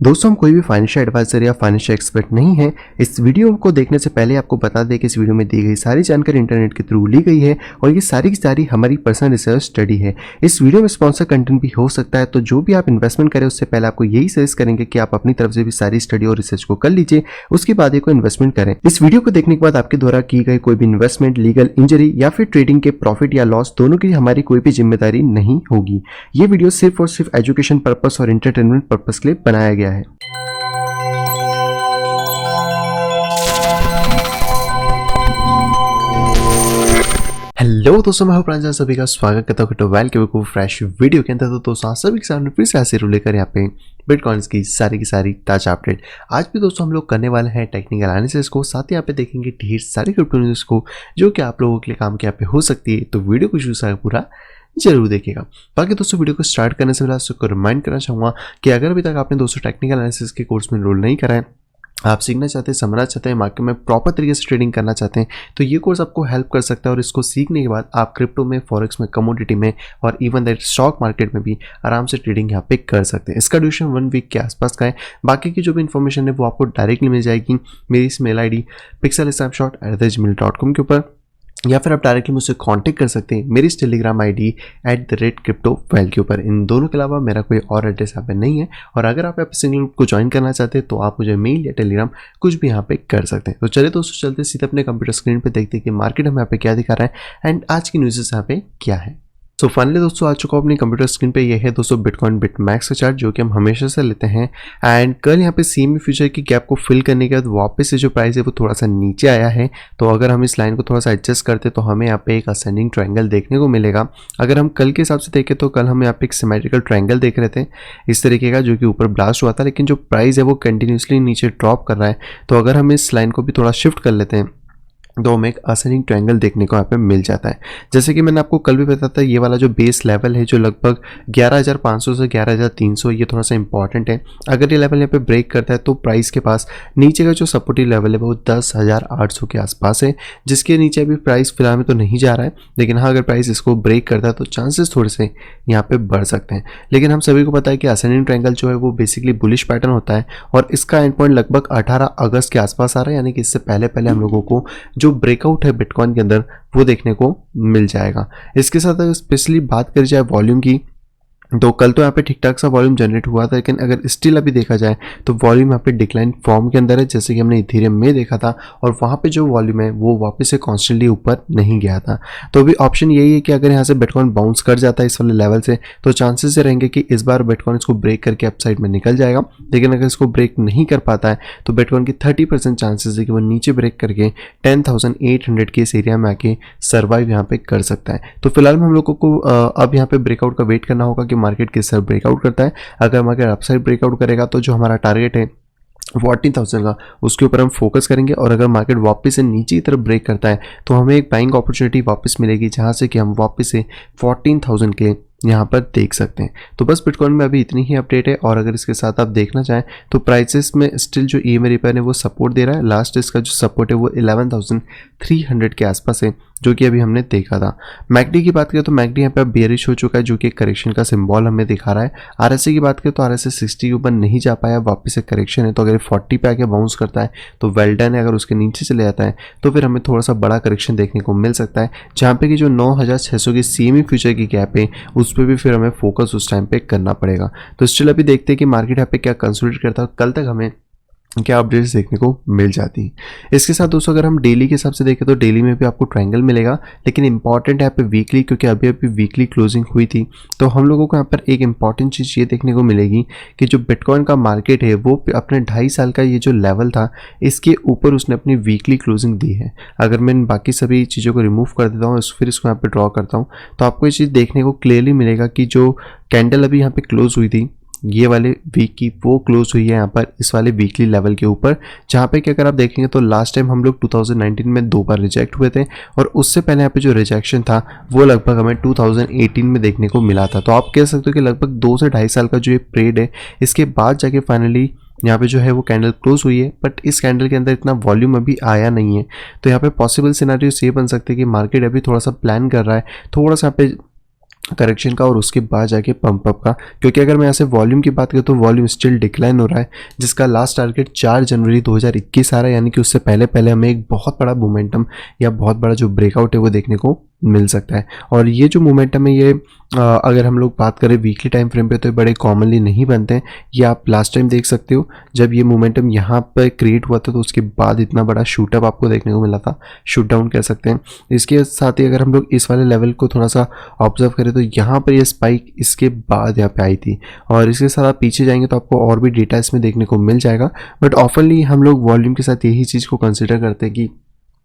दोस्तों हम कोई भी फाइनेंशियल एडवाइजर या फाइनेंशियल एक्सपर्ट नहीं है। इस वीडियो को देखने से पहले आपको बता दें कि इस वीडियो में दी गई सारी जानकारी इंटरनेट के थ्रू ली गई है और ये सारी की सारी हमारी पर्सनल रिसर्च स्टडी है। इस वीडियो में स्पॉन्सर कंटेंट भी हो सकता है, तो जो भी आप इन्वेस्टमेंट करें उससे पहले आपको यही सजेस्ट करेंगे कि आप अपनी तरफ से भी सारी स्टडी और रिसर्च को कर लीजिए, उसके बाद ही कोई इन्वेस्टमेंट करें। इस वीडियो को देखने के बाद आपके द्वारा की गई कोई भी इन्वेस्टमेंट, लीगल इंजरी या फिर ट्रेडिंग के प्रॉफिट या लॉस दोनों की हमारी कोई भी जिम्मेदारी नहीं होगी। ये वीडियो सिर्फ और सिर्फ एजुकेशन पर्पस और एंटरटेनमेंट पर्पस के लिए बनाया गया है। हेलो दोस्तों, मैं हूं सभी का स्वागत करता हूं टोवेल के को फ्रेश वीडियो के अंदर। तो दोस्तों सभी के सामने फिर से ऐसे लेकर यहाँ पे बिटकॉइंस की सारी ताजा अपडेट। आज भी दोस्तों हम लोग करने वाले हैं टेक्निकल एनालिसिस को, साथ ही यहाँ पे देखेंगे ढेर सारी क्रिप्टो न्यूज़ को जो कि आप लोगों के लिए काम के यहाँ पे हो सकती है। तो वीडियो को शुरू से पूरा जरूर देखिएगा। बाकी दोस्तों वीडियो को स्टार्ट करने से पहले आपको रिमाइंड करना चाहूँगा कि अगर अभी तक आपने दोस्तों टेक्निकल एनालिसिस के कोर्स में एनरोल नहीं करा है, आप सीखना चाहते हैं, समझना चाहते हैं, मार्केट में प्रॉपर तरीके से ट्रेडिंग करना चाहते हैं, तो ये कोर्स आपको हेल्प कर सकता है। और इसको सीखने के बाद आप क्रिप्टो में, फॉरेक्स में, कमोडिटी में और इवन दैट स्टॉक मार्केट में भी आराम से ट्रेडिंग यहाँ पे कर सकते हैं। इसका ड्यूरेशन 1 वीक के आसपास का है। बाकी की जो भी इन्फॉर्मेशन है वो आपको डायरेक्टली मिल जाएगी मेरी इस मेल ID pixelsnapshot@gmail.com के ऊपर, या फिर आप डायरेक्टली मुझसे कांटेक्ट कर सकते हैं मेरी इस टेलीग्राम ID @cryptovel के ऊपर। इन दोनों के अलावा मेरा कोई और एड्रेस यहाँ पे नहीं है। और अगर आप यहाँ पे सिंगल ग्रुप को ज्वाइन करना चाहते हैं तो आप मुझे मेल या टेलीग्राम कुछ भी यहाँ पे कर सकते हैं। तो चलिए दोस्तों चलते सीधे अपने कंप्यूटर स्क्रीन पे देखते हैं कि मार्केट हमें यहाँ पे क्या दिखा रहा है एंड आज की न्यूज़ यहाँ पे क्या है। सो फाइनली दोस्तों आ चुका हूँ अपनी कंप्यूटर स्क्रीन पे। ये है दोस्तों बिटकॉइन बिटमैक्स का चार्ट जो कि हम हमेशा से लेते हैं। एंड कल यहाँ पे CME फ्यूचर की गैप को फिल करने के बाद वापस से जो प्राइस है वो थोड़ा सा नीचे आया है। तो अगर हम इस लाइन को थोड़ा सा एडजस्ट करते तो हमें यहाँ पे एक असेंडिंग ट्रायंगल देखने को मिलेगा। अगर हम कल के हिसाब से देखें तो कल हम यहाँ पे एक सिमेट्रिकल ट्रायंगल देख रहे थे इस तरीके का, जो कि ऊपर ब्लास्ट हुआ था, लेकिन जो प्राइस है वो कंटिन्यूसली नीचे ड्रॉप कर रहा है। तो अगर हम इस लाइन को भी थोड़ा शिफ्ट कर लेते हैं तो हमें एक असेंडिंग ट्रायंगल देखने को यहाँ पे मिल जाता है। जैसे कि मैंने आपको कल भी बताया था, ये वाला जो बेस लेवल है जो लगभग 11,500 से 11,300, ये थोड़ा सा इंपॉर्टेंट है। अगर ये लेवल यहाँ पे ब्रेक करता है तो प्राइस के पास नीचे का जो सपोर्टिव लेवल है वो 10,800 के आसपास है, जिसके नीचे अभी प्राइस फिलहाल में तो नहीं जा रहा है। लेकिन हाँ, अगर प्राइस इसको ब्रेक करता है तो चांसेस थोड़े से यहाँ पे बढ़ सकते हैं। लेकिन हम सभी को पता है कि असेंडिंग ट्रायंगल जो है वो बेसिकली बुलिश पैटर्न होता है और इसका एंड पॉइंट लगभग 18 अगस्त के आसपास आ रहा है, यानी कि इससे पहले हम लोगों को जो ब्रेकआउट है बिटकॉइन के अंदर वो देखने को मिल जाएगा। इसके साथ अगर स्पेशली बात करी जाए वॉल्यूम की, तो कल तो यहाँ पे ठीक ठाक सा वॉल्यूम जनरेट हुआ था, लेकिन अगर स्टिल अभी देखा जाए तो वॉल्यूम यहाँ पे डिक्लाइन फॉर्म के अंदर है, जैसे कि हमने इथेरियम में देखा था। और वहाँ पे जो वॉल्यूम है वो वापस से कॉन्स्टेंटली ऊपर नहीं गया था। तो अभी ऑप्शन यही है कि अगर यहाँ से बिटकॉइन बाउंस कर जाता है इस वाले लेवल से तो चांसेस रहेंगे कि इस बार बिटकॉइन इसको ब्रेक करके अपसाइड में निकल जाएगा। लेकिन अगर इसको ब्रेक नहीं कर पाता है तो बिटकॉइन की 30% चांसेस है कि वो नीचे ब्रेक करके 10,800 के इस एरिया में आके सर्वाइव यहाँ पे कर सकता है। तो फिलहाल में हम लोगों को अब यहाँ पे ब्रेकआउट का वेट करना होगा कि मार्केट किस तरह ब्रेकआउट करता है। अगर मार्केट अपसाइड ब्रेकआउट करेगा तो जो हमारा टारगेट है 14,000 का, उसके ऊपर हम फोकस करेंगे। और अगर मार्केट वापस से नीचे की तरफ ब्रेक करता है तो हमें एक बाइंग अपॉर्चुनिटी वापस मिलेगी, जहां से कि हम वापस से 14,000 के यहाँ पर देख सकते हैं। तो बस बिटकॉइन में अभी इतनी ही अपडेट है। और अगर इसके साथ आप देखना चाहें तो प्राइसेस में स्टिल जो EMA रिपेयर है वो सपोर्ट दे रहा है। लास्ट इसका जो सपोर्ट है वो 11,300 के आसपास है, जो कि अभी हमने देखा था। मैकडी की बात करें तो मैकडी यहाँ पे बेयरिश हो चुका है, जो कि एक करेक्शन का सिंबल हमें दिखा रहा है। RSI की बात करें तो RSI 60 के ऊपर नहीं जा पाया, वापस से करेक्शन है। तो अगर 40 पे आके बाउंस करता है तो वेल डन है। अगर उसके नीचे चले जाता है तो फिर हमें थोड़ा सा बड़ा करेक्शन देखने को मिल सकता है, जहाँ पे कि जो 9,600 की CME फ्यूचर की गैप है उस पर भी फिर हमें फोकस उस टाइम पे करना पड़ेगा। तो स्टिल अभी देखते हैं कि मार्केट यहाँ पे क्या कंसोलिडेट करता है, कल तक हमें क्या अपडेट्स देखने को मिल जाती है। इसके साथ दोस्तों अगर हम डेली के हिसाब से देखें तो डेली में भी आपको ट्रायंगल मिलेगा, लेकिन इंपॉर्टेंट है यहाँ पे वीकली, क्योंकि अभी वीकली क्लोजिंग हुई थी। तो हम लोगों को यहाँ पर एक इंपॉर्टेंट चीज़ ये देखने को मिलेगी कि जो बिटकॉइन का मार्केट है वो अपने 2.5 साल का ये जो लेवल था इसके ऊपर उसने अपनी वीकली क्लोजिंग दी है। अगर मैं बाकी सभी चीज़ों को रिमूव कर देता हूँ, फिर इसको यहाँ पर ड्रॉ करता हूँ, तो आपको ये चीज़ देखने को क्लियरली मिलेगा कि जो कैंडल अभी यहाँ पे क्लोज हुई थी ये वाले वीक की, वो क्लोज हुई है यहाँ पर इस वाले वीकली लेवल के ऊपर, जहाँ पे कि अगर आप देखेंगे तो लास्ट टाइम हम लोग 2019 में 2 बार रिजेक्ट हुए थे। और उससे पहले यहाँ पे जो रिजेक्शन था वो लगभग हमें 2018 में देखने को मिला था। तो आप कह सकते हो कि लगभग 2 से 2.5 साल का जो ये पीरियड है, इसके बाद जाके फाइनली यहाँ पे जो है वो कैंडल क्लोज हुई है। बट इस कैंडल के अंदर इतना वॉल्यूम अभी आया नहीं है। तो यहाँ पे पॉसिबल सिनेरियो ये बन सकते हैं कि मार्केट अभी थोड़ा सा प्लान कर रहा है, थोड़ा सा यहाँ पे करेक्शन का और उसके बाद जाके पंप अप का, क्योंकि अगर मैं यहाँ से वॉल्यूम की बात करूँ तो वॉल्यूम स्टिल डिक्लाइन हो रहा है, जिसका लास्ट टारगेट 4 जनवरी 2021 आ रहा है, यानी कि उससे पहले पहले हमें एक बहुत बड़ा मोमेंटम या बहुत बड़ा जो ब्रेकआउट है वो देखने को मिल सकता है। और ये जो मोमेंटम है ये अगर हम लोग बात करें वीकली टाइम फ्रेम पे तो ये बड़े कॉमनली नहीं बनते हैं। ये आप लास्ट टाइम देख सकते हो जब ये मोमेंटम यहाँ पर क्रिएट हुआ था तो उसके बाद इतना बड़ा शूटअप आपको देखने को मिला था, शूट डाउन कह सकते हैं। इसके साथ ही अगर हम लोग इस वाले लेवल को थोड़ा सा ऑब्जर्व करें तो यहाँ पर ये स्पाइक इसके बाद यहाँ पे आई थी, और इसके साथ आप पीछे जाएंगे तो आपको और भी डेटा इसमें देखने को मिल जाएगा। बट ऑफनली हम लोग वॉल्यूम के साथ यही चीज़ को कंसिडर करते हैं कि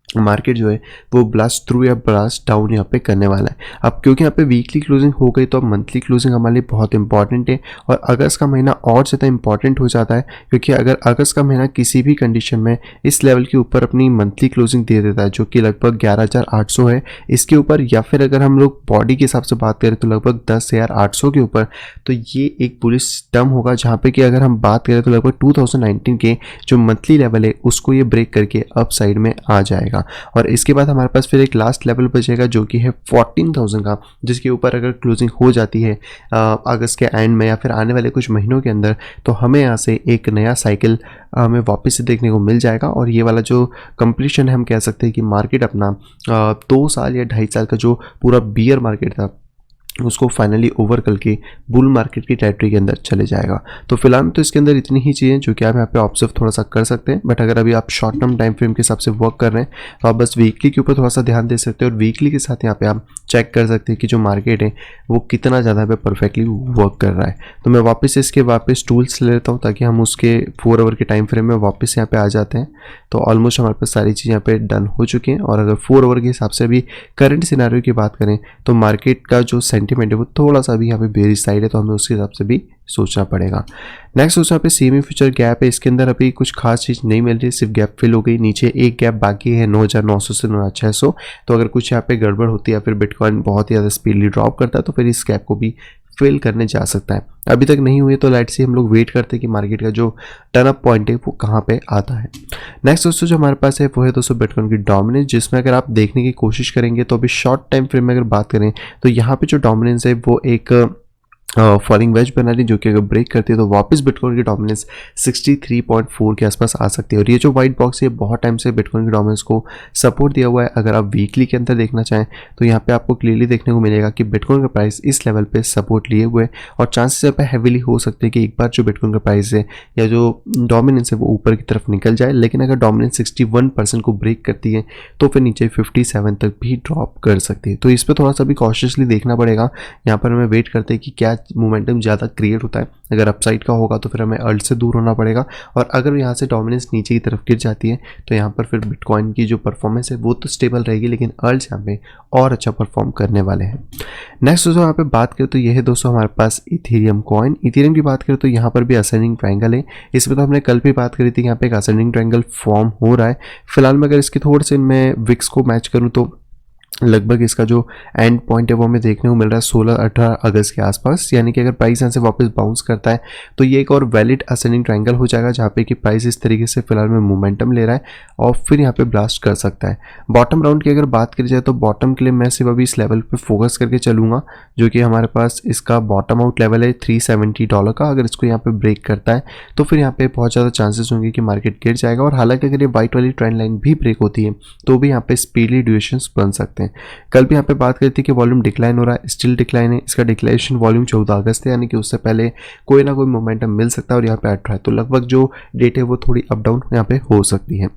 मार्केट जो है वो ब्लास्ट थ्रू या ब्लास्ट डाउन यहाँ पे करने वाला है। अब क्योंकि यहाँ पे वीकली क्लोजिंग हो गई तो अब मंथली क्लोजिंग हमारे लिए बहुत इंपॉर्टेंट है, और अगस्त का महीना और ज़्यादा इंपॉर्टेंट हो जाता है, क्योंकि अगर अगस्त का महीना किसी भी कंडीशन में इस लेवल के ऊपर अपनी मंथली क्लोजिंग दे देता है जो कि लगभग 11,800 है इसके ऊपर, या फिर अगर हम लोग बॉडी के हिसाब से बात करें तो लगभग 10,800 के ऊपर, तो ये एक बुलिश टर्म होगा जहाँ पे कि अगर हम बात करें तो लगभग 2019 के जो मंथली लेवल है उसको ये ब्रेक करके अप साइड में आ जाएगा। और इसके बाद हमारे पास फिर एक लास्ट लेवल बचेगा जो कि है 14,000 का, जिसके ऊपर अगर क्लोजिंग हो जाती है अगस्त के एंड में या फिर आने वाले कुछ महीनों के अंदर, तो हमें यहाँ से एक नया साइकिल हमें वापस से देखने को मिल जाएगा। और ये वाला जो कंप्लीशन है हम कह सकते हैं कि मार्केट अपना 2 साल या 2.5 साल का जो पूरा बियर मार्केट था उसको फाइनली ओवर करके बुल मार्केट की टेरिटरी के अंदर चले जाएगा। तो फिलहाल तो इसके अंदर इतनी ही चीज़ें जो कि आप यहाँ पे ऑब्जर्व थोड़ा सा कर सकते हैं। बट अगर अभी आप शॉर्ट टर्म टाइम फ्रेम के हिसाब से वर्क कर रहे हैं तो आप बस वीकली के ऊपर थोड़ा सा ध्यान दे सकते हैं, और वीकली के साथ यहाँ पे आप चेक कर सकते हैं कि जो मार्केट है वो कितना ज़्यादा पे परफेक्टली वर्क कर रहा है। तो मैं वापस इसके वापस टूल्स ले लेता हूँ ताकि हम उसके 4 आवर के टाइम फ्रेम में वापस यहाँ पे आ जाते हैं। तो ऑलमोस्ट हमारे पास सारी चीज़ यहाँ पे डन हो चुकी हैं, और अगर 4 आवर के हिसाब से अभी करंट सिनेरियो की बात करें तो मार्केट का जो सेंटिमेंट है वो थोड़ा सा भी यहाँ पे बेरिश साइड है, तो हमें उसके हिसाब से भी सोचना पड़ेगा। नेक्स्ट दोस्तों यहाँ पे सीएमए फ्यूचर गैप है, इसके अंदर अभी कुछ खास चीज़ नहीं मिल रही, सिर्फ गैप फिल हो गई। नीचे एक गैप बाकी है 9,900 से 9,600, तो अगर कुछ यहाँ पे गड़बड़ होती है या फिर बिटकॉइन बहुत ही ज़्यादा स्पीडली ड्रॉप करता है तो फिर इस गैप को भी फिल करने जा सकता है। अभी तक नहीं हुई तो लाइट से हम लोग वेट करते हैं कि मार्केट का जो टर्न अप पॉइंट है वो कहाँ पे आता है। नेक्स्ट दोस्तों जो हमारे पास है वो है दोस्तों बिटकॉइन की डोमिनेंस, जिसमें अगर आप देखने की कोशिश करेंगे तो अभी शॉर्ट टाइम फ्रेम में अगर बात करें तो यहाँ पे जो डोमिनेंस है वो एक फॉलिंग वेज बना रही, जो कि अगर ब्रेक करती है तो वापस बिटकॉइन की डोमिनेंस 63.4 के आसपास आ सकती है। और ये जो वाइट बॉक्स है बहुत टाइम से बिटकॉइन की डोमिनेंस को सपोर्ट दिया हुआ है। अगर आप वीकली के अंदर देखना चाहें तो यहाँ पे आपको क्लियरली देखने को मिलेगा कि बिटकॉइन का प्राइस इस लेवल पे सपोर्ट लिए हुए है, और चांसेस यहाँ पे हैवीली हो सकते हैं कि एक बार जो बिटकॉइन का प्राइस है या जो डोमिनेंस है वो ऊपर की तरफ निकल जाए। लेकिन अगर डोमिनेंस 61% को ब्रेक करती है तो फिर नीचे 57 तक भी ड्रॉप कर सकती है। तो इस पर थोड़ा सा भी कॉशियसली देखना पड़ेगा। यहाँ पर हमें वेट करते हैं कि क्या मोमेंटम ज़्यादा क्रिएट होता है। अगर अपसाइड का होगा तो फिर हमें अल्ट से दूर होना पड़ेगा, और अगर यहाँ से डोमिनेंस नीचे की तरफ गिर जाती है तो यहाँ पर फिर बिटकॉइन की जो परफॉर्मेंस है वो तो स्टेबल रहेगी, लेकिन अल्ट्स यहाँ पे और अच्छा परफॉर्म करने वाले हैं। नेक्स्ट दोस्तों यहाँ पे बात करें तो यह है दोस्तों हमारे पास इथेरियम कॉइन। इथेरियम की बात करें तो यहाँ पर भी असेंडिंग ट्रायंगल है। इसमें तो हमने कल भी बात करी थी, यहाँ पे एक असेंडिंग ट्रायंगल फॉर्म हो रहा है। फिलहाल में अगर इसके थोड़े से मैं विक्स को मैच करूँ तो लगभग इसका जो एंड पॉइंट है वो हमें देखने को मिल रहा है 16-18 अगस्त के आसपास, यानी कि अगर प्राइस यहाँ से वापस बाउंस करता है तो ये एक और वैलिड असेंडिंग ट्रायंगल हो जाएगा जहाँ पे कि प्राइस इस तरीके से फिलहाल में मोमेंटम ले रहा है और फिर यहाँ पे ब्लास्ट कर सकता है। बॉटम राउंड की अगर बात करी जाए तो बॉटम के लिए मैं सिर्फ अभी इस लेवल पे फोकस करके चलूँगा, जो कि हमारे पास इसका बॉटम आउट लेवल है $370 का। अगर इसको यहाँ पे ब्रेक करता है तो फिर यहाँ पे बहुत ज़्यादा चांसेस होंगे कि मार्केट गिर जाएगा, और हालांकि अगर ये वाइट वाली ट्रेंड लाइन भी ब्रेक होती है तो भी यहाँ पे स्पीडली ड्यूरेशंस बन सकते हैं। कल भी यहाँ पे बात करती है कि वॉल्यूम डिक्लाइन हो रहा है, स्टिल डिक्लाइन है। इसका डिक्लेरेशन वॉल्यूम 14 अगस्त है, यानी कि उससे पहले कोई ना कोई मोमेंटम मिल सकता है, और यहाँ पे 18 है, तो लगभग जो डेट है वो थोड़ी अप डाउन यहाँ पे हो सकती है।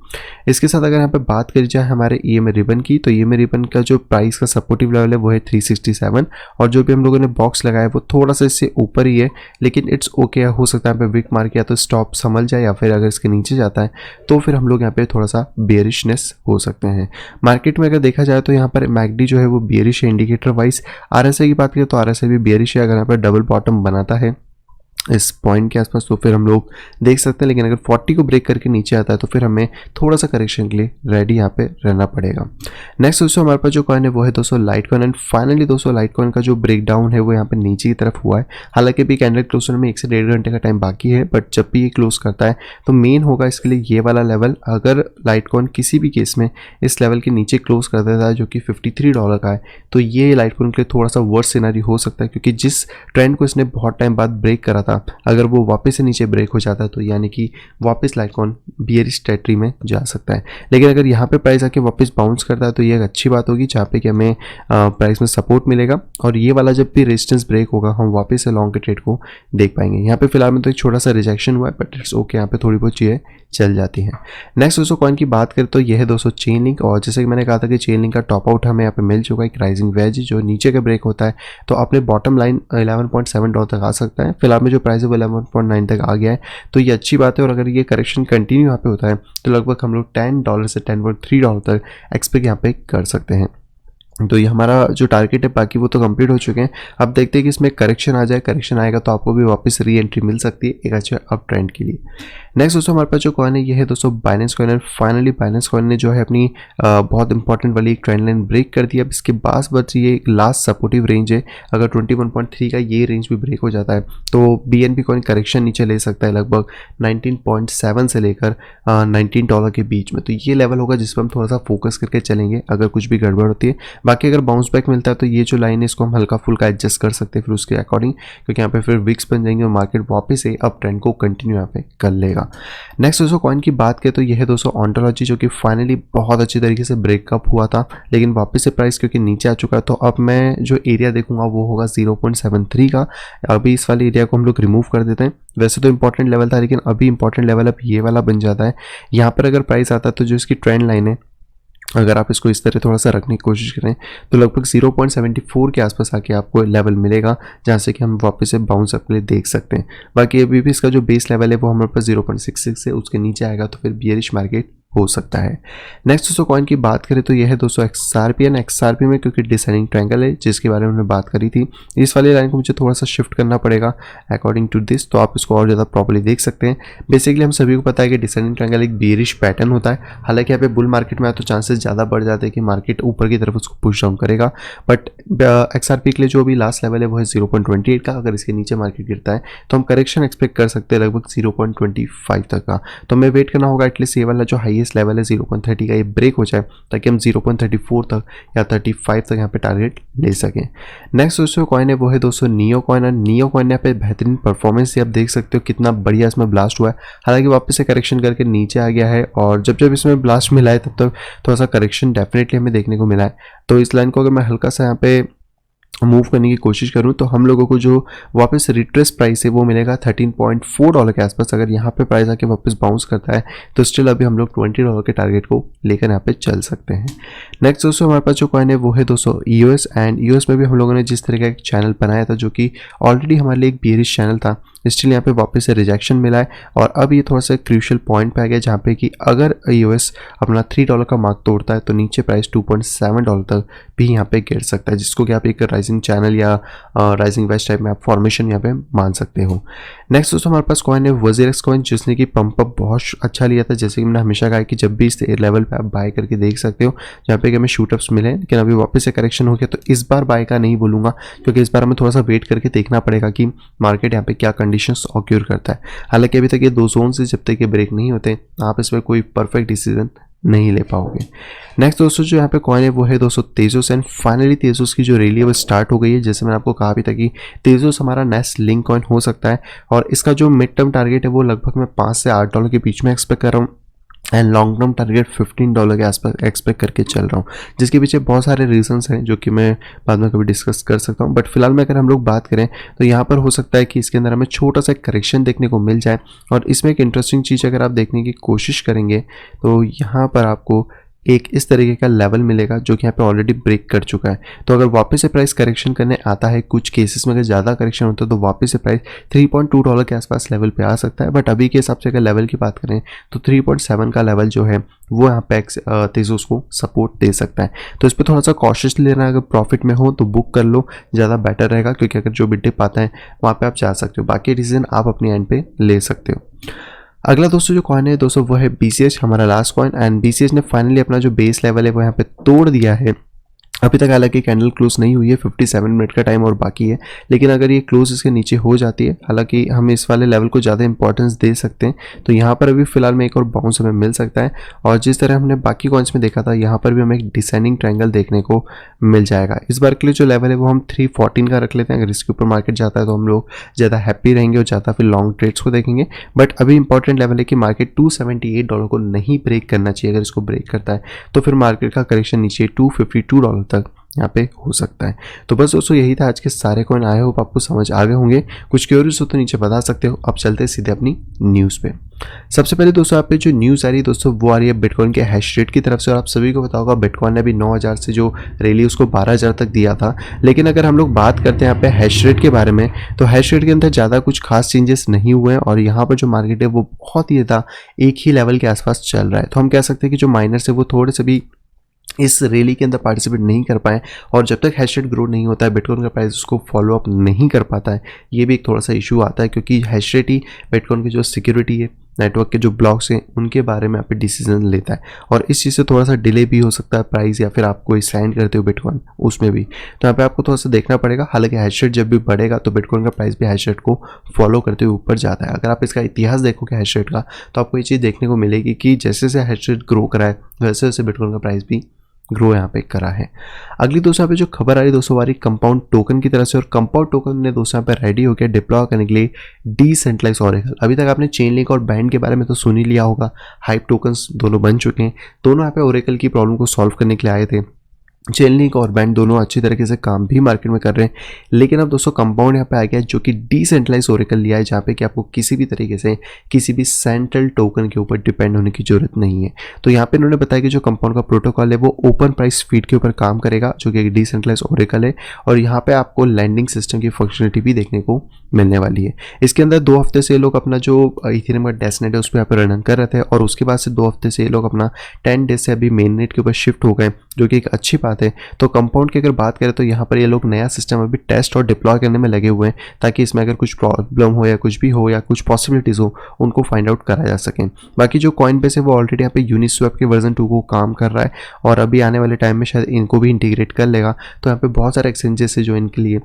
इसके साथ अगर यहाँ पे बात करी जाए हमारे EMA रिबन की, तो EMA रिबन का जो प्राइस का सपोर्टिव लेवल है वो है 367, और जो भी हम लोगों ने बॉक्स लगाया है वो थोड़ा सा इससे ऊपर ही है, लेकिन इट्स ओके। हो सकता है यहाँ पे विक मार के या तो स्टॉप संभल जाए, या फिर अगर इसके नीचे जाता है तो फिर हम लोग यहाँ पे थोड़ा सा बेयरिशनेस हो सकते हैं। मार्केट में अगर देखा जाए तो यहाँ पर मैकडी जो है वो बेयरिश है इंडिकेटर वाइज। RSI की बात करें तो RSI भी बेयरिश है। अगर यहाँ पर डबल बॉटम बनाता है इस पॉइंट के आसपास, तो फिर हम लोग देख सकते हैं। लेकिन अगर 40 को ब्रेक करके नीचे आता है तो फिर हमें थोड़ा सा करेक्शन के लिए रेडी यहाँ पे रहना पड़ेगा। नेक्स्ट दोस्तों हमारे पास जो कॉइन है वो है दोस्तों लाइट कॉइन। एंड फाइनली दोस्तों लाइट कॉइन का जो ब्रेक डाउन है वो यहाँ पे नीचे की तरफ हुआ है। हालांकि भी कैंडल क्लोज होने में 1 से 1.5 घंटे का टाइम बाकी है, बट जब भी ये क्लोज करता है तो मेन होगा इसके लिए ये वाला लेवल। अगर लाइट कॉइन किसी भी केस में इस लेवल के नीचे क्लोज कर देता है जो कि $53 का है, तो ये लाइट कॉइन के लिए थोड़ा सा वर्स्ट सिनेरियो हो सकता है, क्योंकि जिस ट्रेंड को इसने बहुत टाइम बाद ब्रेक करा था, अगर वो वापस से नीचे ब्रेक हो जाता है तो यानी कि वापस लाइटकॉइन बियरिश टेरिटरी में जा सकता है। लेकिन अगर यहाँ पे प्राइस आके वापस बाउंस करता है तो ये एक अच्छी बात होगी, जहाँ पे कि हमें प्राइस में सपोर्ट मिलेगा और ये वाला जब भी रेजिस्टेंस ब्रेक होगा हम वापस से लॉन्ग के ट्रेड को देख पाएंगे। यहाँ पे फिलहाल में तो एक छोटा सा रिजेक्शन हुआ है, बट इट्स ओके, यहाँ पे थोड़ी बहुत चीज़ें चल जाती हैं। नेक्स्ट दोस्तों कॉइन की बात करें तो यह है दोस्तों चेन लिंक। और जैसे कि मैंने कहा था कि चेन लिंक का टॉप आउट हमें यहाँ पे मिल चुका है, एक राइजिंग वेज जो नीचे का ब्रेक होता है तो अपने बॉटम लाइन $11.7 तक आ सकता है। फिलहाल में जो प्राइस है वो 11.9 तक आ गया है, तो ये अच्छी बात है। और अगर ये करेक्शन कंटिन्यू यहाँ पे होता है तो लगभग हम लोग $10 से $10.3 तक एक्सपेक्ट यहाँ पे कर सकते हैं। तो ये हमारा जो टारगेट है बाकी वो तो कंप्लीट हो चुके हैं। अब देखते हैं कि इसमें करेक्शन आ जाए, करेक्शन आएगा तो आपको भी वापस री एंट्री मिल सकती है एक अच्छे अप ट्रेंड के लिए। नेक्स्ट दोस्तों हमारे पास जो कॉइन है ये है दोस्तों बाइनेंस कॉइन। और फाइनली बाइनेंस कॉइन ने जो है अपनी बहुत इंपॉर्टेंट वाली एक ट्रेंड लाइन ब्रेक कर दिया। अब इसके बाद बस ये एक लास्ट सपोर्टिव रेंज है, अगर 21.3 का ये रेंज भी ब्रेक हो जाता है तो BNB कॉइन करेक्शन नीचे ले सकता है लगभग 19.7 से लेकर $19 के बीच में। तो ये लेवल होगा जिस पर हम थोड़ा सा फोकस करके चलेंगे अगर कुछ भी गड़बड़ होती है। बाकी अगर बाउंस बैक मिलता है तो ये जो लाइन है इसको हम हल्का फुल्का एडजस्ट कर सकते हैं फिर उसके अकॉर्डिंग, क्योंकि यहाँ पे फिर विक्स बन जाएंगे और मार्केट वापस से अप ट्रेंड को कंटिन्यू यहाँ पे कर लेगा। नेक्स्ट दोस्तों कॉइन की बात करें तो यह है दोस्तों ऑन्टोलॉजी, जो कि फाइनली बहुत अच्छी तरीके से ब्रेकअप हुआ था, लेकिन वापस से प्राइस क्योंकि नीचे आ चुका है तो अब मैं जो एरिया देखूंगा वो होगा 0.73 का। अभी इस वाले एरिया को हम लोग रिमूव कर देते हैं। वैसे तो इंपॉर्टेंट लेवल था लेकिन अभी इंपॉर्टेंट लेवल अब ये वाला बन जाता है। यहाँ पर अगर प्राइस आता है तो जो इसकी ट्रेंड लाइन है अगर आप इसको इस तरह थोड़ा सा रखने की कोशिश करें तो लगभग 0.74 के आसपास आके आपको लेवल मिलेगा, जहाँ से कि हम वापस से बाउंस अप के लिए देख सकते हैं। बाकी अभी भी इसका जो बेस लेवल है वो हमारे पास 0.66 है, उसके नीचे आएगा तो फिर बियरिश मार्केट हो सकता है। नेक्स्ट दोस्तों कॉइन की बात करें तो यह है दोस्तों XRP। एंड XRP में क्योंकि डिसेंडिंग ट्रायंगल है जिसके बारे में हमने बात करी थी, इस वाली लाइन को मुझे थोड़ा सा शिफ्ट करना पड़ेगा अकॉर्डिंग टू दिस, तो आप इसको और ज़्यादा प्रॉपर्ली देख सकते हैं। बेसिकली हम सभी को पता है कि डिसेंडिंग ट्रायंगल एक बेरिश पैटर्न होता है। हालांकि यहाँ पे बुल मार्केट में आए तो चांसेस ज़्यादा बढ़ जाते हैं कि मार्केट ऊपर की तरफ उसको पुश डाउन करेगा, बट XRP के लिए जो भी लास्ट लेवल है वो है 0.28 का। अगर इसके नीचे मार्केट गिरता है तो हम करेक्शन एक्सपेक्ट कर सकते हैं लगभग 0.25 तक का। तो हमें वेट करना होगा एटलीस्ट ये वाला जो हाईएस्ट लेवल 0.30 का ये ब्रेक हो जाए ताकि हम 0.34 तक या 35 तक यहाँ पे टारगेट ले सकें। नेक्स्ट दोस्तों कॉइन है वो है दोस्तों नियो कॉइन। और नियो कॉइन ने यहाँ पे बेहतरीन परफॉर्मेंस आप देख सकते हो कितना बढ़िया इसमें ब्लास्ट हुआ है। हालांकि वापस से करेक्शन करके नीचे आ गया है और जब जब इसमें ब्लास्ट मिला है तब तक थोड़ा सा करेक्शन डेफिनेटली हमें देखने को मिला है। तो इस लाइन को अगर मैं हल्का सा यहाँ पे मूव करने की कोशिश करूं तो हम लोगों को जो वापस रिट्रेस प्राइस है वो मिलेगा $13.4 के आसपास। अगर यहाँ पे प्राइस आके वापस बाउंस करता है तो स्टिल अभी हम लोग $20 के टारगेट को लेकर यहाँ पे चल सकते हैं। नेक्स्ट दोस्तों हमारे पास जो कॉइन है वो है दोस्तों EOS। एंड EOS में भी हम लोगों ने जिस तरह का एक चैनल बनाया था जो कि ऑलरेडी हमारे लिए एक बेरिश चैनल था, स्टिल यहाँ पे वापस से रिजेक्शन मिला है और अब ये थोड़ा सा क्रूशियल पॉइंट पे आ गया जहाँ पे कि अगर EOS अपना $3 का मार्क तोड़ता है तो नीचे प्राइस $2.7 तक भी यहाँ पे गिर सकता है, जिसको कि आप एक राइजिंग चैनल या राइजिंग वेज टाइप में आप फॉर्मेशन यहाँ पे मान सकते हो। नेक्स्ट दोस्तों हमारे पास कॉइन है WZirX कॉइन, जिसने कि पंप अप बहुत अच्छा लिया था। जैसे कि मैंने हमेशा कहा कि जब भी इस लेवल पे आप बाय करके देख सकते हो जहाँ पे कि हमें शूटअप्स मिले, लेकिन अभी वापस से करेक्शन हो गया तो इस बार बाय का नहीं बोलूँगा, क्योंकि इस बार हमें थोड़ा सा वेट करके देखना पड़ेगा कि मार्केट यहाँ पे क्या कंडीशंस ऑक्यूर करता है। हालांकि अभी तक ये 2 जोन से जब तक ये ब्रेक नहीं होते आप इसमें कोई परफेक्ट डिसीजन नहीं ले पाओगे। नेक्स्ट दोस्तों जो यहाँ पे कॉइन है वो है दोस्तों तेजोस। एंड फाइनली तेजोस की जो रैली है वो स्टार्ट हो गई है। जैसे मैंने आपको कहा भी था कि तेजोस हमारा नेक्स्ट लिंक कॉइन हो सकता है और इसका जो मिड टर्म टारगेट है वो लगभग मैं $5 से $8 के बीच में एक्सपेक्ट कर रहा हूँ एंड लॉन्ग टर्म टारगेट $15 के आसपास एक्सपेक्ट करके चल रहा हूँ, जिसके पीछे बहुत सारे रीजंस हैं जो कि मैं बाद में कभी डिस्कस कर सकता हूँ। बट फिलहाल में अगर हम लोग बात करें तो यहाँ पर हो सकता है कि इसके अंदर हमें छोटा सा करेक्शन देखने को मिल जाए। और इसमें एक इंटरेस्टिंग चीज़ अगर आप देखने की कोशिश करेंगे तो यहाँ पर आपको एक इस तरीके का लेवल मिलेगा जो कि यहाँ पे ऑलरेडी ब्रेक कर चुका है। तो अगर वापस से प्राइस करेक्शन करने आता है, कुछ केसेस में अगर ज़्यादा करेक्शन होता है तो वापस से प्राइस $3.2 के आसपास लेवल पे आ सकता है। बट अभी के हिसाब से अगर लेवल की बात करें तो 3.7 का लेवल जो है वो यहाँ पे तेजस को सपोर्ट दे सकता है। तो इस पर थोड़ा सा कॉशियस लेना है, अगर प्रॉफिट में हो तो बुक कर लो, ज़्यादा बेटर रहेगा, क्योंकि अगर जो बिड डिप आता है वहाँ पे आप जा सकते हो, बाकी डिसीजन आप अपनी एंड पे ले सकते हो। अगला दोस्तों जो कॉइन है दोस्तों वो है BCH, हमारा लास्ट कॉइन। एंड BCH ने फाइनली अपना जो बेस लेवल है वो यहाँ पे तोड़ दिया है। अभी तक हालांकि कैंडल क्लोज नहीं हुई है, 57 मिनट का टाइम और बाकी है, लेकिन अगर ये क्लोज इसके नीचे हो जाती है, हालांकि हम इस वाले लेवल को ज़्यादा इंपॉर्टेंस दे सकते हैं, तो यहाँ पर अभी फिलहाल में एक और बाउंस हमें मिल सकता है। और जिस तरह हमने बाकी कॉइन्स में देखा था, यहाँ पर भी हमें एक डिसेंडिंग ट्रायंगल देखने को मिल जाएगा। इस बार के लिए जो लेवल है वो हम 314 का रख लेते हैं। अगर इसके ऊपर मार्केट जाता है तो हम लोग ज़्यादा हैप्पी रहेंगे और ज़्यादा फिर लॉन्ग ट्रेड्स को देखेंगे। बट अभी इंपॉर्टेंट लेवल है कि मार्केट $278 को नहीं ब्रेक करना चाहिए। अगर इसको ब्रेक करता है तो फिर मार्केट का करेक्शन नीचे $252 तक यहाँ पे हो सकता है। तो बस दोस्तों यही था आज के सारे कॉइन। आई होप आपको समझ आ गए होंगे। कुछ क्यूरियस हो तो नीचे बता सकते हो। अब चलते हैं सीधे अपनी न्यूज़ पे। सबसे पहले दोस्तों आप पे जो न्यूज़ आ रही है दोस्तों वो आ रही है बिटकॉइन के हैश रेट की तरफ से। और आप सभी को पता होगा बिटकॉइन ने अभी 9,000 से जो रैली उसको 12,000 तक दिया था। लेकिन अगर हम लोग बात करते हैं यहाँ पे हैश रेट के बारे में, तो हैश रेट के अंदर ज़्यादा कुछ खास चेंजेस नहीं हुए हैं। और यहाँ पर जो मार्केट है वो बहुत ही ज़्यादा एक ही लेवल के आसपास चल रहा है। तो हम कह सकते हैं कि जो माइनर्स है वो थोड़े से भी इस रैली के अंदर पार्टिसिपेट नहीं कर पाए। और जब तक हैश रेट ग्रो नहीं होता है, बिटकॉइन का प्राइस उसको फॉलो अप नहीं कर पाता है। ये भी एक थोड़ा सा इशू आता है, क्योंकि हैश रेट ही बिटकॉइन की जो सिक्योरिटी है, नेटवर्क के जो ब्लॉक्स हैं उनके बारे में आप डिसीजन लेता है। और इस चीज़ से थोड़ा सा डिले भी हो सकता है प्राइस, या फिर आप कोई साइन करते हो बिटकॉइन उसमें भी। तो यहाँ पे आपको थोड़ा सा देखना पड़ेगा। हालांकि हैश रेट जब भी बढ़ेगा तो बिटकॉइन का प्राइस भी हैश रेट को फॉलो करते हुए ऊपर जाता है। अगर आप इसका इतिहास देखोगे हैश रेट का, तो आपको ये चीज़ देखने को मिलेगी कि जैसे जैसे हैश रेट ग्रो करा है वैसे वैसे बिटकॉइन का प्राइस भी ग्रो यहाँ पे करा है। अगली दोस्तों यहाँ पे जो खबर आ रही है दोस्तों हमारी कंपाउंड टोकन की तरफ से। और कंपाउंड टोकन ने दोस्तों यहाँ पे रेडी हो गया डिप्लॉय करने के लिए डिसेंट्रलाइज ओरेकल। अभी तक आपने चेन लिंक और बैंड के बारे में तो सुन ही लिया होगा। हाइप टोकन्स दोनों बन चुके हैं। दोनों यहाँ पे ओरेकल की प्रॉब्लम को सॉल्व करने के लिए आए थे। चेन लिंक और बैंड दोनों अच्छी तरीके से काम भी मार्केट में कर रहे हैं। लेकिन अब दोस्तों कंपाउंड यहाँ पे आ गया है जो कि डिसेंट्रलाइज ओरेकल लिया है, जहाँ पे कि आपको किसी भी तरीके से किसी भी सेंट्रल टोकन के ऊपर डिपेंड होने की जरूरत नहीं है। तो यहाँ पे इन्होंने बताया कि जो कंपाउंड का प्रोटोकॉल है वो ओपन प्राइस फीड के ऊपर काम करेगा, जो कि डिसेंट्रलाइज ओरेकल है। और यहाँ पे आपको लैंडिंग सिस्टम की फंक्शनलिटी भी देखने को मिलने वाली है। इसके अंदर 2 हफ्ते से ये लोग अपना जो इथेरियम का डेस्टनेट है उस पर यहाँ पे रन कर रहे थे। और उसके बाद से 2 हफ्ते से ये लोग अपना 10 डेज से अभी मेन नेट के ऊपर शिफ्ट हो गए, जो कि एक अच्छी बात है। तो कंपाउंड की अगर बात करें तो यहाँ पर ये लोग नया सिस्टम अभी टेस्ट और डिप्लॉय करने में लगे हुए हैं, ताकि इसमें अगर कुछ प्रॉब्लम हो या कुछ भी हो या कुछ पॉसिबिलिटीज़ हो उनको फाइंड आउट करा जा सके। बाकी जो कॉइन बेस है वो ऑलरेडी यहाँ पे यूनिस्वैप के वर्जन 2 को काम कर रहा है, और अभी आने वाले टाइम में शायद इनको भी इंटीग्रेट कर लेगा। तो यहाँ पे बहुत सारे एक्सचेंजेस है जो इनके लिए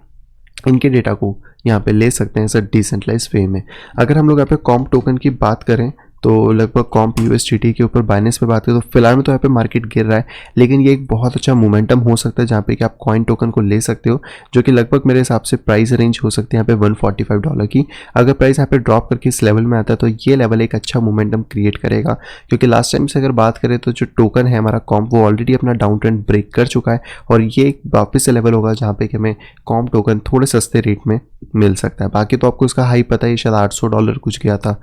इनके डेटा को यहाँ पे ले सकते हैं सर डिसेंट्रलाइज वे में। अगर हम लोग यहाँ पे कॉम्प टोकन की बात करें तो लगभग कॉम्प USDT के ऊपर बाइनेंस पे बात करें तो फिलहाल में तो यहाँ पे मार्केट गिर रहा है, लेकिन ये एक बहुत अच्छा मोमेंटम हो सकता है जहाँ पे कि आप कॉइन टोकन को ले सकते हो, जो कि लगभग मेरे हिसाब से प्राइस रेंज हो सकती है यहाँ पे $145 की। अगर प्राइस यहाँ पे ड्रॉप करके इस लेवल में आता है तो ये लेवल एक अच्छा मोमेंटम क्रिएट करेगा, क्योंकि लास्ट टाइम से अगर बात करें तो जो टोकन है हमारा कॉम्प वो ऑलरेडी अपना डाउन ट्रेंड ब्रेक कर चुका है। और ये एक वापस से लेवल होगा जहाँ पे कि हमें कॉम्प टोकन थोड़े सस्ते रेट में मिल सकता है। बाकी तो आपको इसका हाई पता है, शायद $800 कुछ गया था,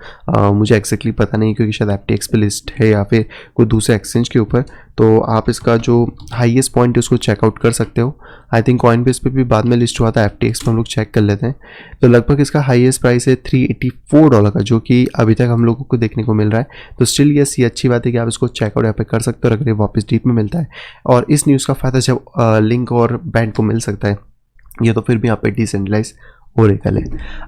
मुझे एक्जैक्टली पता नहीं क्योंकि शायद FTX पे लिस्ट है या फिर कोई दूसरे एक्सचेंज के ऊपर। तो आप इसका जो हाईएस्ट पॉइंट है उसको चेकआउट कर सकते हो। आई थिंक कॉइनबेस पे भी बाद में लिस्ट हुआ था, FTX पे हम लोग चेक कर लेते हैं। तो लगभग इसका हाईएस्ट प्राइस है $384 का, जो कि अभी तक हम लोगों को देखने को मिल रहा है। तो स्टिल ये अच्छी बात है कि आप इसको चेकआउट यहाँ पे कर सकते हो, अगर ये वापस डीप में मिलता है। और इस न्यूज़ का फायदा जब लिंक और बैंड को मिल सकता है, ये तो फिर भी यहाँ पे डिसेंट्रलाइज ओरेकल है।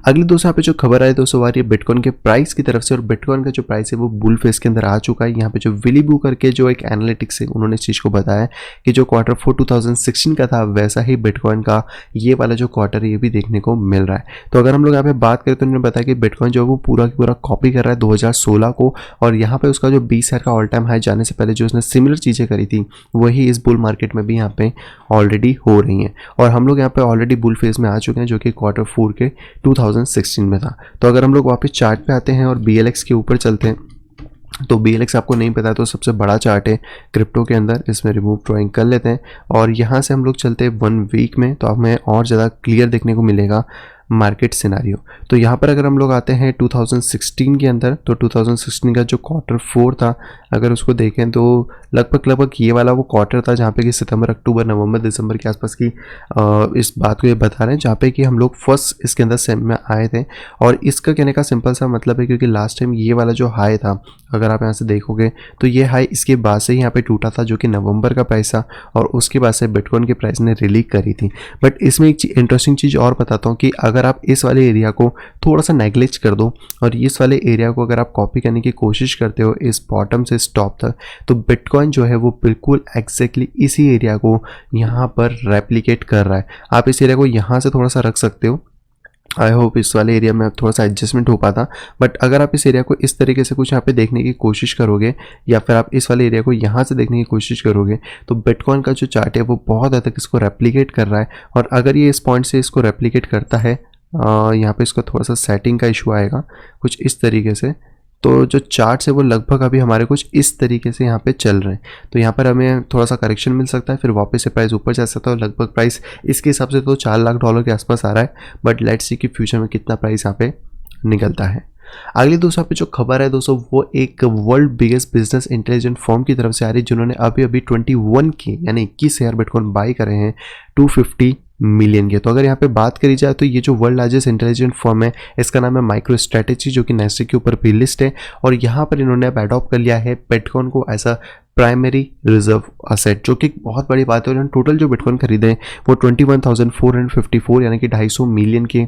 अगली दोस्तों यहाँ पे जो खबर आई दोस्तों आ रही है बिटकॉइन के प्राइस की तरफ से। और बिटकॉइन का जो प्राइस है वो बुल फेस के अंदर आ चुका है। यहाँ पे जो विलीबू करके जो एक एनालिटिक्स है उन्होंने इस चीज़ को बताया कि जो Q4 2016 का था वैसा ही बिटकॉइन का ये वाला जो क्वार्टर है ये भी देखने को मिल रहा है। तो अगर हम लोग यहाँ पे बात करें तो उन्होंने बताया कि बिटकॉइन जो है वो पूरा की पूरा कॉपी कर रहा है 2016 को। और यहाँ पे उसका जो 20,000 का ऑल टाइम हाई जाने से पहले जो उसने सिमिलर चीज़ें करी थी वही इस बुल मार्केट में भी यहाँ पे ऑलरेडी हो रही हैं। और हम लोग यहाँ पे ऑलरेडी बुल फेज में आ चुके हैं, जो कि Q4 के 2016 में था। तो अगर हम लोग वापस चार्ट पे आते हैं और BLX के ऊपर चलते हैं, तो BLX आपको नहीं पता तो सबसे बड़ा चार्ट है क्रिप्टो के अंदर। इसमें रिमूव ड्राइंग कर लेते हैं और यहाँ से हम लोग चलते हैं 1 वीक में, तो हमें और ज़्यादा क्लियर देखने को मिलेगा मार्केट सिनारियो। तो यहाँ पर अगर हम लोग आते हैं 2016 के अंदर, तो 2016 का जो Q4 था, अगर उसको देखें तो लगभग ये वाला वो क्वार्टर था जहाँ पे कि सितंबर, अक्टूबर, नवंबर, दिसंबर के आसपास की इस बात को ये बता रहे हैं, जहाँ पे कि हम लोग फर्स्ट इसके अंदर सेम में आए थे। और इसका कहने का सिंपल सा मतलब है, क्योंकि लास्ट टाइम ये वाला जो हाई था, अगर आप यहाँ से देखोगे तो ये हाई इसके बाद से ही यहाँ पे टूटा था, जो कि नवंबर का प्राइस था, और उसके बाद से बिटकॉइन के प्राइस ने रिलीज करी थी। बट इसमें एक इंटरेस्टिंग चीज़ और बताता हूँ कि अगर आप इस वाले एरिया को थोड़ा सा नेग्लेक्ट कर दो और इस वाले एरिया को अगर आप कॉपी करने की कोशिश करते हो इस बॉटम से टॉप तक, तो बिटकॉइन जो है वो बिल्कुल एग्जैक्टली इसी एरिया को यहाँ पर रेप्लिकेट कर रहा है। आप इस एरिया को यहाँ से थोड़ा सा रख सकते हो। आई होप इस वाले एरिया में थोड़ा सा एडजस्टमेंट हो पाता। बट अगर आप इस एरिया को इस तरीके से कुछ यहाँ पे देखने की कोशिश करोगे, या फिर आप इस वाले एरिया को यहाँ से देखने की कोशिश करोगे, तो बिटकॉइन का जो चार्ट है वो बहुत हद तक इसको रेप्लिकेट कर रहा है। और अगर ये इस पॉइंट से इसको रेप्लिकेट करता है, यहाँ पे इसका थोड़ा सा सेटिंग का इशू आएगा कुछ इस तरीके से, तो जो चार्ट्स है वो लगभग अभी हमारे कुछ इस तरीके से यहाँ पे चल रहे हैं। तो यहाँ पर हमें थोड़ा सा करेक्शन मिल सकता है, फिर वापस से प्राइस ऊपर जा सकता है, और लगभग प्राइस इसके हिसाब से तो $4 लाख के आसपास आ रहा है। बट लेट्स सी कि फ्यूचर में कितना प्राइस यहाँ पे निकलता है। अगली दोस्तों पे जो खबर है दोस्तों, वो एक world biggest business intelligent firm की तरफ से आ रही है, जिन्होंने अभी 21 के यानी 21,000 बिटकॉइन बाई करे हैं 250 मिलियन के। तो अगर यहाँ पे बात करी जाए तो ये जो वर्ल्ड लार्जेस्ट इंटेलिजेंट फर्म है, इसका नाम है माइक्रो स्ट्रेटेजी, जो कि नेस्डैक के ऊपर भी लिस्ट है। और यहाँ पर इन्होंने अब अडॉप्ट कर लिया है बिटकॉइन को as a primary reserve asset, जो कि बहुत बड़ी बात है। उन्होंने टोटल जो बिटकॉइन खरीदे हैं वो 21,454 यानी कि 250 मिलियन के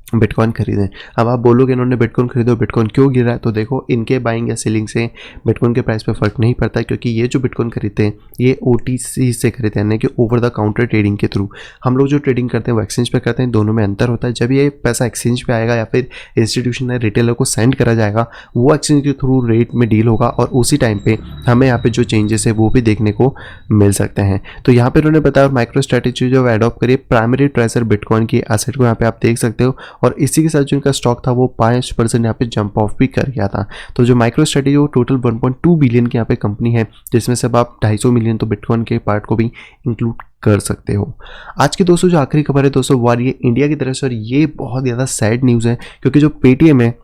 बिटकॉइन खरीदें। अब आप बोलोगे इन्होंने बिटकॉइन खरीदो, बिटकॉइन क्यों गिरा है? तो देखो, इनके बाइंग या सेलिंग से बिटकॉइन के प्राइस पे फर्क नहीं पड़ता, क्योंकि ये जो बिटकॉइन खरीदते हैं ये OTC से खरीदते हैं, यानी कि ओवर द काउंटर ट्रेडिंग के थ्रू। हम लोग जो ट्रेडिंग करते हैं वो एक्सचेंज पे करते हैं, दोनों में अंतर होता है। जब ये पैसा एक्सचेंज पे आएगा या फिर इंस्टीट्यूशन या रिटेलर को सेंड करा जाएगा, वो एक्सचेंज के थ्रू रेट में डील होगा, और उसी टाइम पे हमें यहाँ पे जो चेंजेस है वो भी देखने को मिल सकते हैं। तो यहाँ पे उन्होंने बताया माइक्रो स्ट्रेटेजी जो एडॉप्ट करिए प्राइमरी ट्रेजर बिटकॉइन की एसेट को, यहाँ पे आप देख सकते हो। और इसी के साथ का स्टॉक था वो 5% यहाँ पे जंप ऑफ भी कर गया था। तो जो माइक्रो स्ट्रेटेजी वो टोटल 1.2 बिलियन की यहाँ पे कंपनी है, जिसमें से अब आप 250 मिलियन तो बिटकॉइन के पार्ट को भी इंक्लूड कर सकते हो। आज के दोस्तों जो आखिरी खबर है दोस्तों, वो आ रही है इंडिया की तरफ से, और ये बहुत ज़्यादा सैड न्यूज़ है, क्योंकि जो पेटीएम है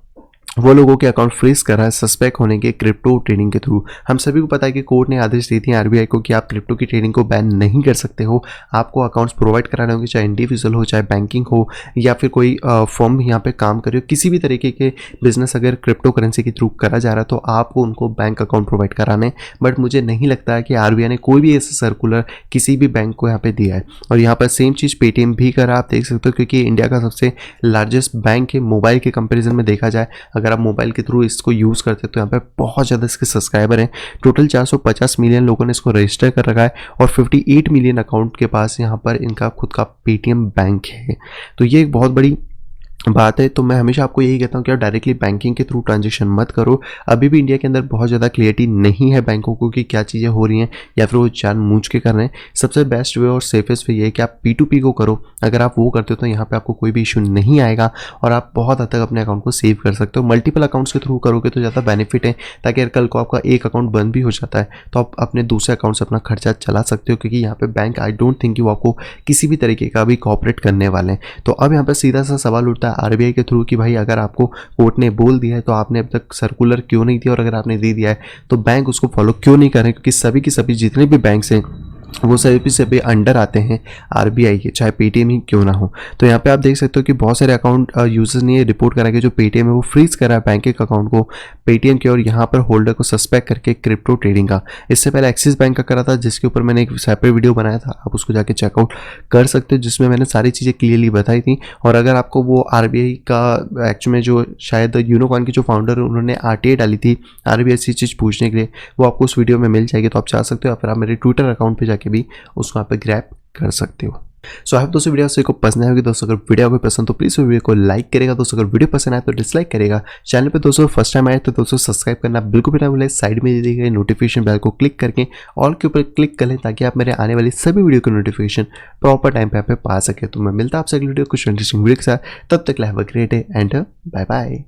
वो लोगों के अकाउंट फ्रीज कर रहा है सस्पेक्ट होने के क्रिप्टो ट्रेडिंग के थ्रू। हम सभी को पता है कि कोर्ट ने आदेश दी थी आरबीआई को कि आप क्रिप्टो की ट्रेडिंग को बैन नहीं कर सकते हो, आपको अकाउंट्स प्रोवाइड कराने होंगे, चाहे इंडिविजुअल हो, चाहे बैंकिंग हो, या फिर कोई फर्म यहाँ पे काम करे हो, किसी भी तरीके के बिजनेस अगर क्रिप्टो करेंसी के थ्रू करा जा रहा है तो आपको उनको बैंक अकाउंट प्रोवाइड कराने। बट मुझे नहीं लगता है कि आरबीआई ने कोई भी ऐसा सर्कुलर किसी भी बैंक को यहाँ पे दिया है। और यहाँ पर सेम चीज़ पेटीएम भी करा, आप देख सकते हो, क्योंकि इंडिया का सबसे लार्जेस्ट बैंक है मोबाइल के कंपेरिजन में देखा जाए। अगर आप मोबाइल के थ्रू इसको यूज़ करते हैं तो यहाँ पे बहुत ज़्यादा इसके सब्सक्राइबर हैं। टोटल 450 मिलियन लोगों ने इसको रजिस्टर कर रखा है, और 58 मिलियन अकाउंट के पास यहाँ पर इनका खुद का पेटीएम बैंक है। तो ये एक बहुत बड़ी बात है। तो मैं हमेशा आपको यही कहता हूँ कि आप डायरेक्टली बैंकिंग के थ्रू ट्रांजेक्शन मत करो। अभी भी इंडिया के अंदर बहुत ज़्यादा क्लियरिटी नहीं है बैंकों को कि क्या चीज़ें हो रही हैं, या फिर वो जानबूझ के कर रहे हैं। सबसे बेस्ट वे और सेफेस्ट वे ये है कि आप P2P को करो। अगर आप वो करते हो तो यहाँ पे आपको कोई भी इशू नहीं आएगा, और आप बहुत हद तक अपने अकाउंट को सेव कर सकते हो। मल्टीपल अकाउंट्स के थ्रू करोगे तो ज़्यादा बेनिफिट है, ताकि अगर कल को आपका एक अकाउंट बंद भी हो जाता है तो आप अपने दूसरे अकाउंट से अपना खर्चा चला सकते हो, क्योंकि यहाँ पे बैंक आई डोंट थिंक कि वो आपको किसी भी तरीके का भी कॉपरेट करने वाले हैं। तो अब यहाँ पर सीधा सा सवाल उठता है आरबीआई के थ्रू कि भाई अगर आपको कोर्ट ने बोल दिया है तो आपने अब तक सर्कुलर क्यों नहीं दिया, और अगर आपने दे दिया है तो बैंक उसको फॉलो क्यों नहीं कर रहे, क्योंकि सभी की सभी जितने भी बैंक्स हैं वो सभी अंडर आते हैं आरबीआई के, चाहे पेटीएम ही क्यों ना हो। तो यहाँ पे आप देख सकते हो कि बहुत सारे अकाउंट यूजर्स ने रिपोर्ट करा कि जो पेटीएम है वो फ्रीज करा है बैंक के अकाउंट को पेटीएम के, और यहाँ पर होल्डर को सस्पेक्ट करके क्रिप्टो ट्रेडिंग का। इससे पहले एक्सिस बैंक का करा था, जिसके ऊपर मैंने एक सेपरेट वीडियो बनाया था, आप उसको जाके चेकआउट कर सकते हो, जिसमें मैंने सारी चीज़ें क्लियरली बताई थी। और अगर आपको वो आरबीआई का एक्चुअल में जो शायद यूनोकॉइन के जो फाउंडर उन्होंने RTA डाली थी आरबीआई से चीज़ पूछने के लिए, वो आपको उस वीडियो में मिल जाएगी, तो आप चाह सकते हो, या फिर आप मेरे ट्विटर अकाउंट पर जाके भी उसको आप ग्रैब कर सकते हो। सो आई होप दोस्तों वीडियो को पसंद आएगी। दोस्तों अगर वीडियो को पसंद तो प्लीज़ वीडियो को लाइक करेगा। दोस्तों अगर वीडियो पसंद आए तो डिसलाइक करेगा। चैनल पे दोस्तों फर्स्ट टाइम आए तो दोस्तों सब्सक्राइब करना बिल्कुल भी ना भूलें। साइड में दी गई नोटिफिकेशन बेल को क्लिक करके ऑल के ऊपर क्लिक कर लें, ताकि आप मेरे आने वाली सभी वीडियो की नोटिफिकेशन प्रॉपर टाइम पे आप पा सके। तो मैं मिलता आपसे अगली वीडियो कुछ इंटरेस्टिंग वीडियो के साथ, तब तक have a great day and bye bye.